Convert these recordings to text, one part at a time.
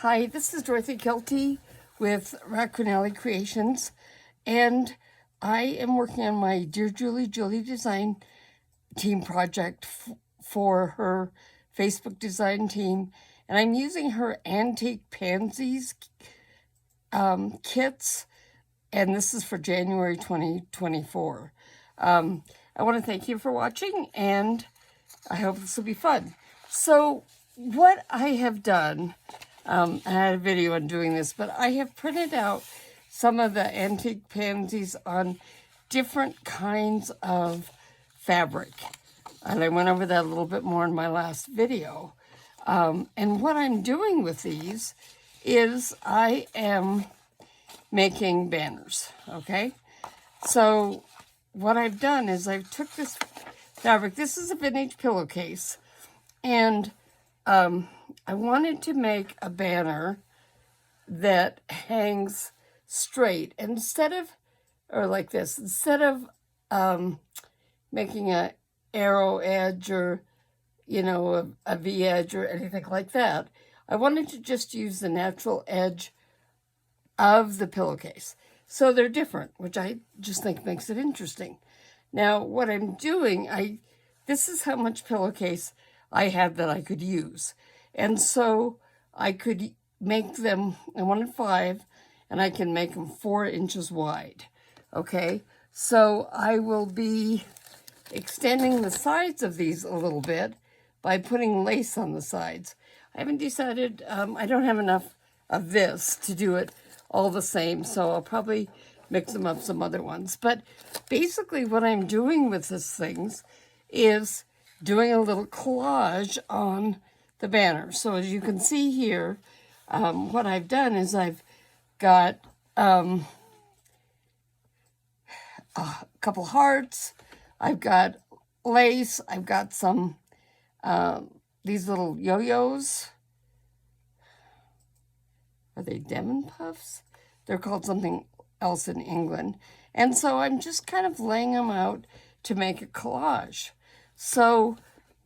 Hi, this is Dorothy Kelty with Raccoon Alley Creations, and I am working on my Dear Julie design team project for her Facebook design team, and I'm using her antique Pansies kits, and this is for January 2024. I want to thank you for watching, and I hope this will be fun. So what I have done, I had a video on doing this, but I have printed out some of the antique pansies on different kinds of fabric. And I went over that a little bit more in my last video. And what I'm doing with these is I am making banners, okay? So what I've done is I took this fabric. This is a vintage pillowcase, and I wanted to make a banner that hangs straight instead of, or like this, instead of making a arrow edge or, you know, a V edge or anything like that. I wanted to just use the natural edge of the pillowcase. So they're different, which I just think makes it interesting. Now, what I'm doing, this is how much pillowcase I had that I could use. And so I could make them, I wanted 5, and I can make them 4 inches wide. Okay, so I will be extending the sides of these a little bit by putting lace on the sides. I haven't decided, I don't have enough of this to do it all the same, so I'll probably mix them up some other ones. But basically what I'm doing with these things is doing a little collage on the banner. So as you can see here, what I've done is I've got a couple hearts, I've got lace, I've got some these little yo-yos. Are they Demon Puffs? They're called something else in England. And so I'm just kind of laying them out to make a collage. So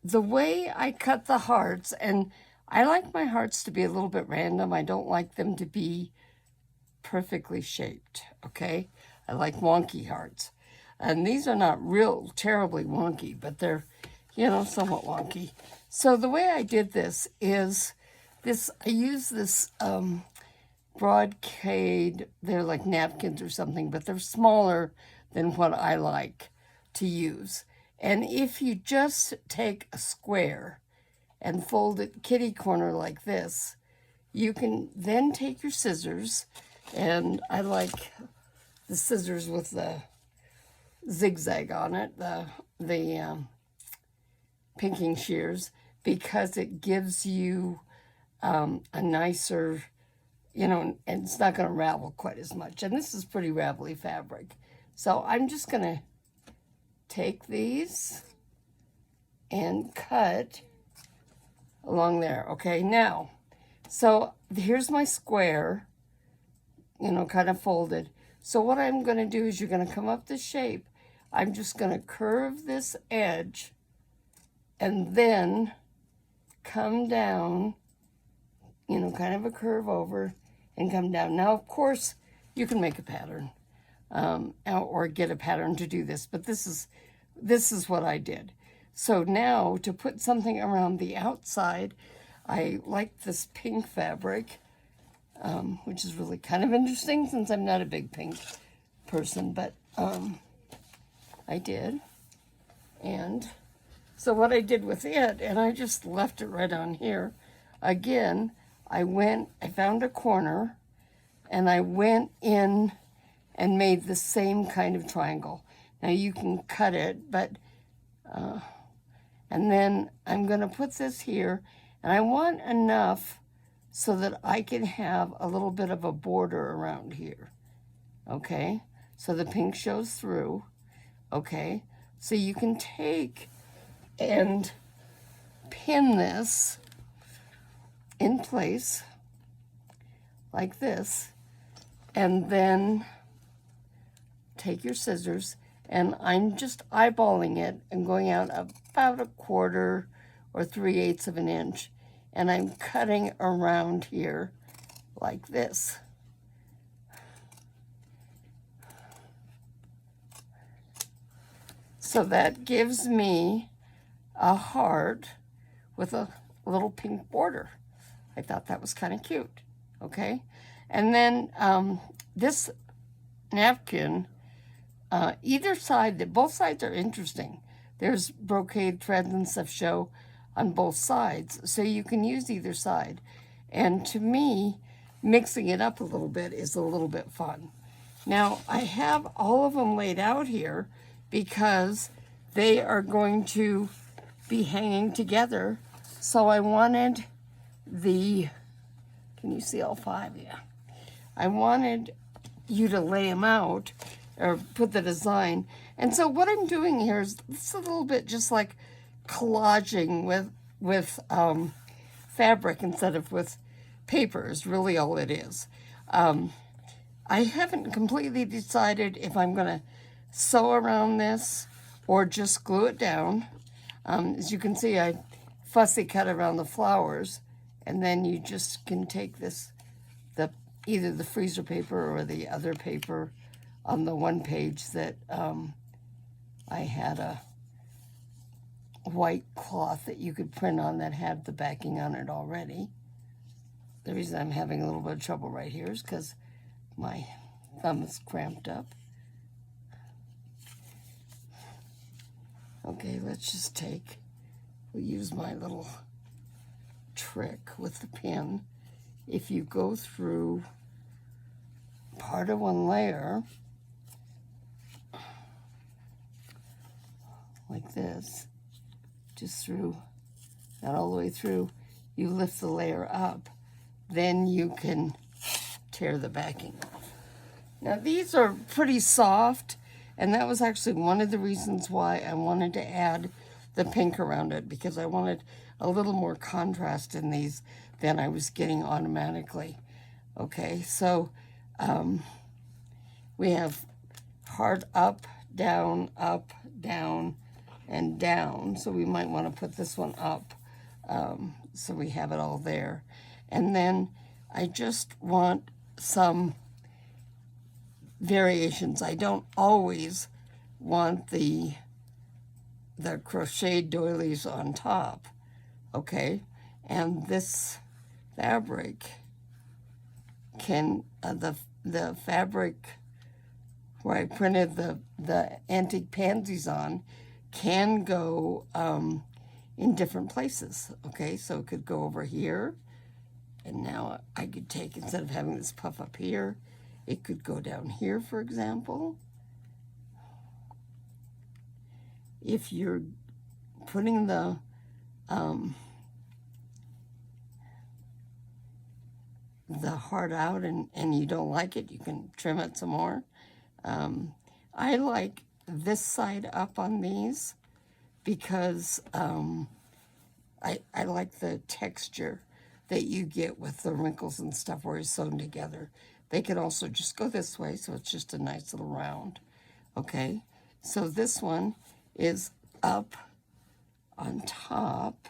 the way I cut the hearts, and I like my hearts to be a little bit random. I don't like them to be perfectly shaped, okay? I like wonky hearts. And these are not real terribly wonky, but they're, you know, somewhat wonky. So the way I did this is I use this brocade, they're like napkins or something, but they're smaller than what I like to use. And if you just take a square and fold it kitty corner like this, you can then take your scissors, and I like the scissors with the zigzag on it, the pinking shears, because it gives you a nicer, you know, and it's not going to ravel quite as much. And this is pretty ravelly fabric. So I'm just going to take these and cut along there. Okay, now, so here's my square, you know, kind of folded. So what I'm going to do is you're going to come up this shape. I'm just going to curve this edge and then come down, you know, kind of a curve over and come down. Now, of course, you can make a pattern or get a pattern to do this, but this is what I did. So now to put something around the outside, I like this pink fabric, which is really kind of interesting since I'm not a big pink person, but I did. And so what I did with it, and I just left it right on here, again, I found a corner, and I went in and made the same kind of triangle. Now you can cut it, but, and then I'm gonna put this here, and I want enough so that I can have a little bit of a border around here, okay? So the pink shows through, okay? So you can take and pin this in place like this, and then take your scissors, and I'm just eyeballing it and going out about 1/4 or 3/8 of an inch, and I'm cutting around here like this. So that gives me a heart with a little pink border. I thought that was kind of cute, okay? And then this napkin, either side, both sides are interesting. There's brocade threads and stuff show on both sides, so you can use either side. And to me, mixing it up a little bit is a little bit fun. Now, I have all of them laid out here because they are going to be hanging together. So I wanted can you see all 5? Yeah. I wanted you to lay them out or put the design. And so what I'm doing here is it's a little bit just like collaging with fabric instead of with paper is really all it is. I haven't completely decided if I'm going to sew around this or just glue it down. As you can see, I fussy cut around the flowers, and then you just can take this, either the freezer paper or the other paper on the one page that I had a white cloth that you could print on that had the backing on it already. The reason I'm having a little bit of trouble right here is because my thumb is cramped up. Okay, let's just we'll use my little trick with the pin. If you go through part of one layer, like this, just through, not all the way through, you lift the layer up, then you can tear the backing off. Now these are pretty soft, and that was actually one of the reasons why I wanted to add the pink around it, because I wanted a little more contrast in these than I was getting automatically. Okay, so we have heart up, down, and down. So we might want to put this one up so we have it all there. And then I just want some variations. I don't always want the crochet doilies on top, okay? And this fabric can, the fabric where I printed the antique pansies on can go in different places, okay? So it could go over here, and now I could take, instead of having this puff up here, it could go down here, for example. If you're putting the heart out and you don't like it, you can trim it some more. I like this side up on these because I like the texture that you get with the wrinkles and stuff where it's sewn together. They can also just go this way, so it's just a nice little round. Okay, so this one is up on top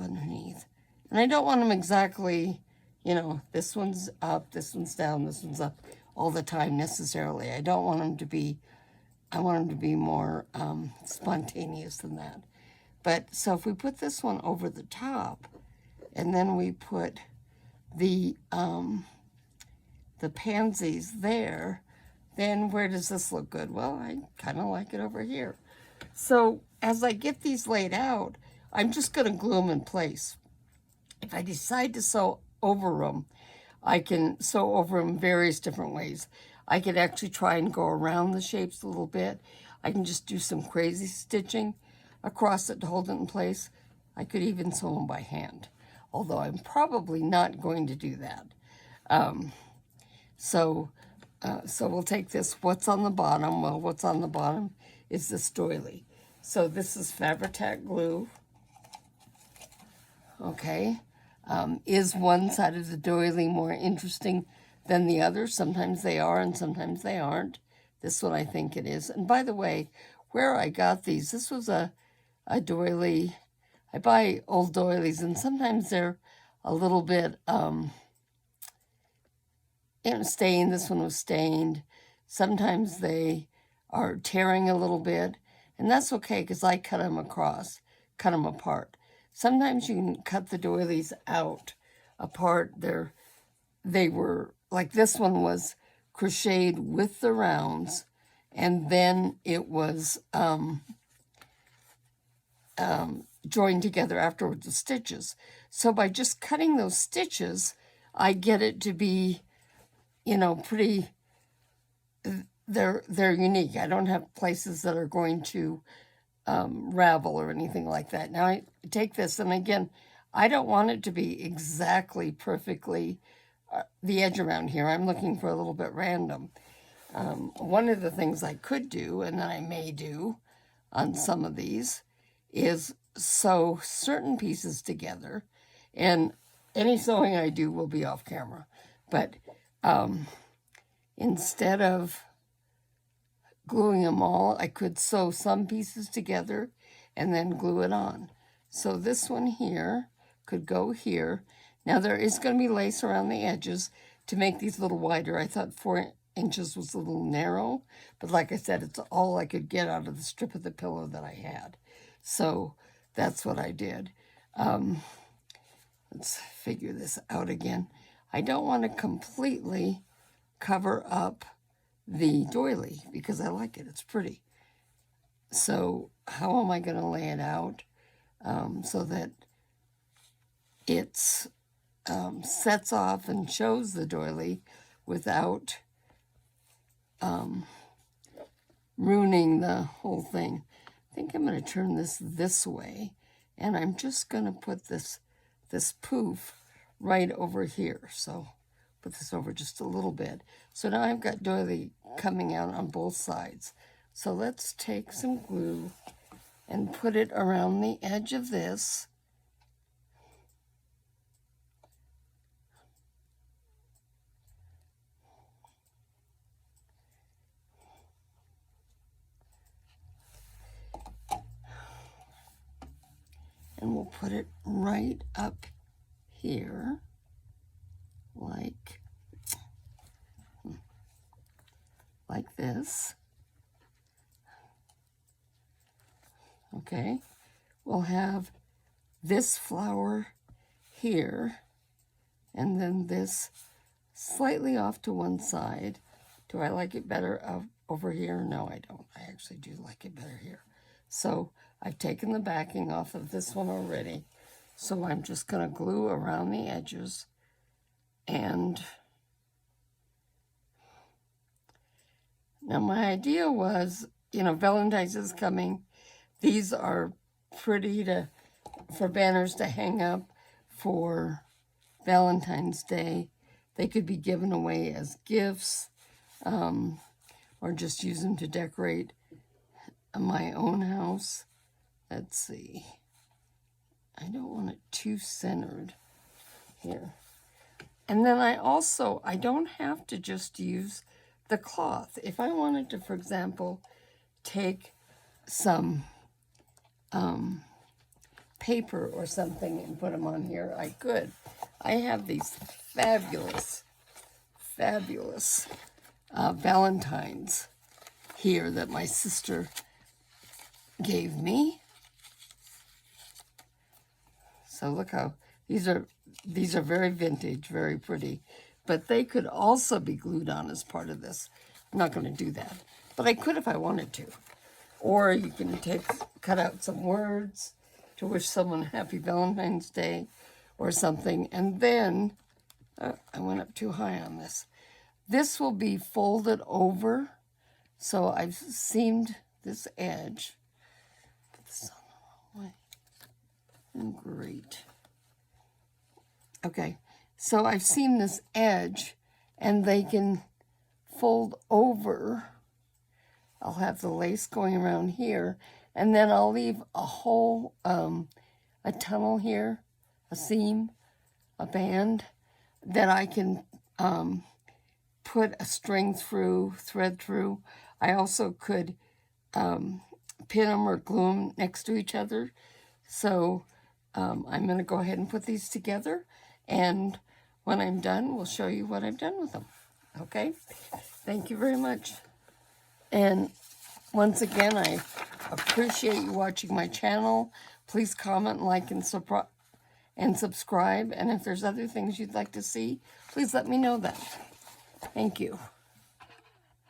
underneath. And I don't want them exactly, you know, this one's up, this one's down, this one's up all the time necessarily. I don't want them to be, I want them to be more spontaneous than that. But so if we put this one over the top, and then we put the pansies there, then where does this look good? Well, I kind of like it over here. So as I get these laid out, I'm just going to glue them in place. If I decide to sew over them, I can sew over them various different ways. I could actually try and go around the shapes a little bit. I can just do some crazy stitching across it to hold it in place. I could even sew them by hand, although I'm probably not going to do that. So we'll take this, what's on the bottom? Well, what's on the bottom is this doily. So this is Fabri-Tac glue. Okay. Is one side of the doily more interesting than the other? Sometimes they are and sometimes they aren't. This one I think it is. And by the way, where I got these, this was a doily. I buy old doilies and sometimes they're a little bit, stained. This one was stained. Sometimes they are tearing a little bit, and that's okay because I cut them apart. Sometimes you can cut the doilies out apart. They were, like this one was crocheted with the rounds, and then it was joined together afterwards with stitches. So by just cutting those stitches, I get it to be, pretty, they're unique. I don't have places that are going to ravel or anything like that. Now I take this, and again, I don't want it to be exactly perfectly the edge around here. I'm looking for a little bit random. One of the things I could do, and that I may do on some of these, is sew certain pieces together, and any sewing I do will be off camera. But instead of gluing them all, I could sew some pieces together and then glue it on. So this one here could go here. Now there is going to be lace around the edges to make these a little wider. I thought 4 inches was a little narrow, but like I said, it's all I could get out of the strip of the pillow that I had. So that's what I did. Let's figure this out again. I don't want to completely cover up the doily because I like it. It's pretty. So how am I going to lay it out so that it's sets off and shows the doily without ruining the whole thing? I think I'm going to turn this way, and I'm just going to put this poof right over here. So put this over just a little bit. So now I've got doily coming out on both sides. So let's take some glue and put it around the edge of this. And we'll put it right up here, like this. Okay, we'll have this flower here, and then this slightly off to one side. Do I like it better over here? No, I don't. I actually do like it better here. So I've taken the backing off of this one already. So I'm just going to glue around the edges. And now my idea was, Valentine's is coming. These are pretty for banners to hang up for Valentine's Day. They could be given away as gifts, or just use them to decorate my own house. Let's see. I don't want it too centered here. And then I don't have to just use the cloth. If I wanted to, for example, take some paper or something and put them on here, I could. I have these fabulous Valentines here that my sister gave me. So look how these are very vintage, very pretty, but they could also be glued on as part of this. I'm not going to do that, but I could if I wanted to. Or you can cut out some words to wish someone happy Valentine's Day or something. And then, I went up too high on this. This will be folded over. So I've seamed this edge. Put this on the wrong way. Great. Okay, so I've seamed this edge, and they can fold over. I'll have the lace going around here, and then I'll leave a hole, a tunnel here, a seam, a band that I can put a string through, thread through. I also could pin them or glue them next to each other. So I'm going to go ahead and put these together, And when I'm done, we'll show you what I've done with them. Okay? Thank you very much. And once again, I appreciate you watching my channel. Please comment, like, and subscribe. And if there's other things you'd like to see, please let me know that. Thank you.